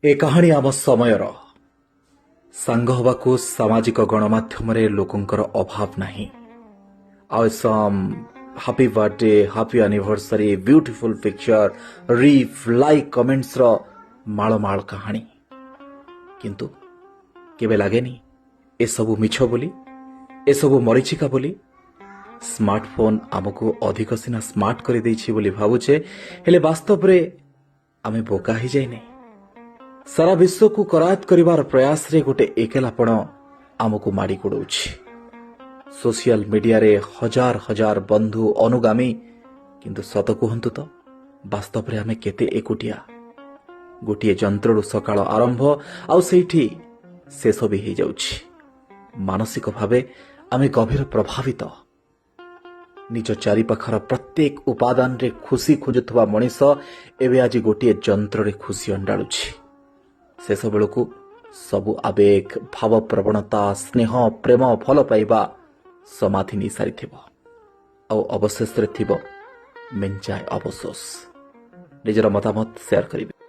ए कहानी आम समयर सांग हवाकू सामाजिक गणमाध्यम लोकंकर अभाव नहीं आम happy birthday happy anniversary beautiful picture रीफ लाइक कमेंट्स रो माल कहानी किंतु केबे लागेनी ए सबु मिछ बोली ए सबु मरीचिका बोली स्मार्टफोन आमको अधिक सिना स्मार्ट कर देछि बोली भावुचे हेले वास्तव रे आमे बोका ही जाइने सारा विश्व को करायत करिवार प्रयास रे गोटे एकेलापण आमको माड़ी गोड़ौछि। सोशल मीडिया रे हजार हजार बंधु अनुगामी किंतु सत कहंतु तो वास्तव रे आमे केते एकुटिया गोटे जंत्रु सकाळ आरंभ आउ सेठी शेष भी हो जाउछि। मानसिक भावे आमे गभीर प्रभावित निज चारिपाखर प्रत्येक उपादान रे खुशी खोजुथबा मनीष एवं आज गोटे जंत्र रे खुशी अंडाळुछि। शेष बेलू सबु आवेग भाव प्रवणता स्नेह प्रेम भल पाइबा समाधि नहीं सारी अवशेष मेंचाए अफसोस। निजर मतामत शेयर करेंगे।